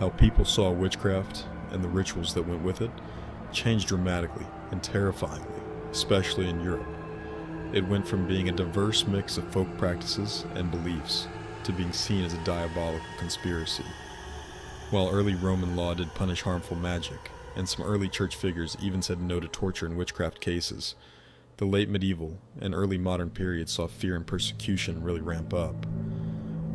How people saw witchcraft and the rituals that went with it changed dramatically and terrifyingly, especially in Europe. It went from being a diverse mix of folk practices and beliefs to being seen as a diabolical conspiracy. While early Roman law did punish harmful magic, and some early church figures even said no to torture in witchcraft cases, the late medieval and early modern period saw fear and persecution really ramp up.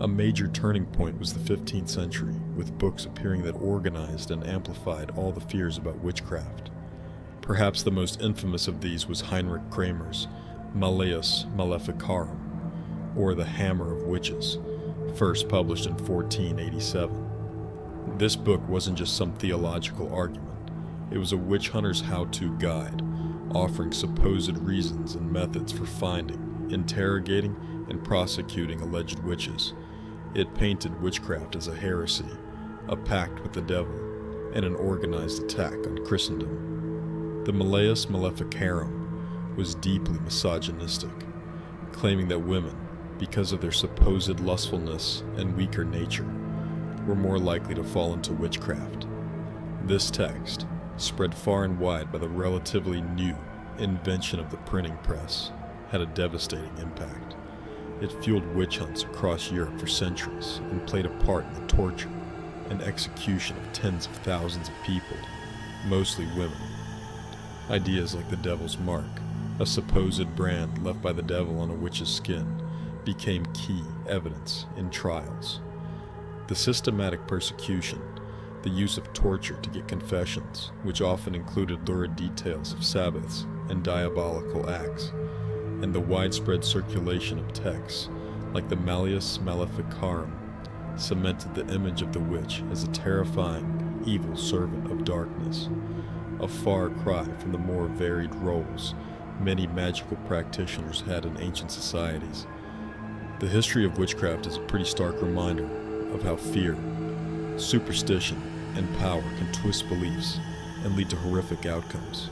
A major turning point was the 15th century, with books appearing that organized and amplified all the fears about witchcraft. Perhaps the most infamous of these was Heinrich Kramer's Malleus Maleficarum, or The Hammer of Witches, first published in 1487. This book wasn't just some theological argument, it was a witch hunter's how-to guide, offering supposed reasons and methods for finding, interrogating, and prosecuting alleged witches. It painted witchcraft as a heresy, a pact with the devil, and an organized attack on Christendom. The Malleus Maleficarum was deeply misogynistic, claiming that women, because of their supposed lustfulness and weaker nature, were more likely to fall into witchcraft. This text, spread far and wide by the relatively new invention of the printing press, had a devastating impact. It fueled witch hunts across Europe for centuries and played a part in the torture and execution of tens of thousands of people, mostly women. Ideas like the devil's mark, a supposed brand left by the devil on a witch's skin, became key evidence in trials. The systematic persecution, the use of torture to get confessions, which often included lurid details of Sabbaths and diabolical acts, and the widespread circulation of texts like the Malleus Maleficarum, cemented the image of the witch as a terrifying, evil servant of darkness, a far cry from the more varied roles many magical practitioners had in ancient societies. The history of witchcraft is a pretty stark reminder of how fear, superstition, and power can twist beliefs and lead to horrific outcomes.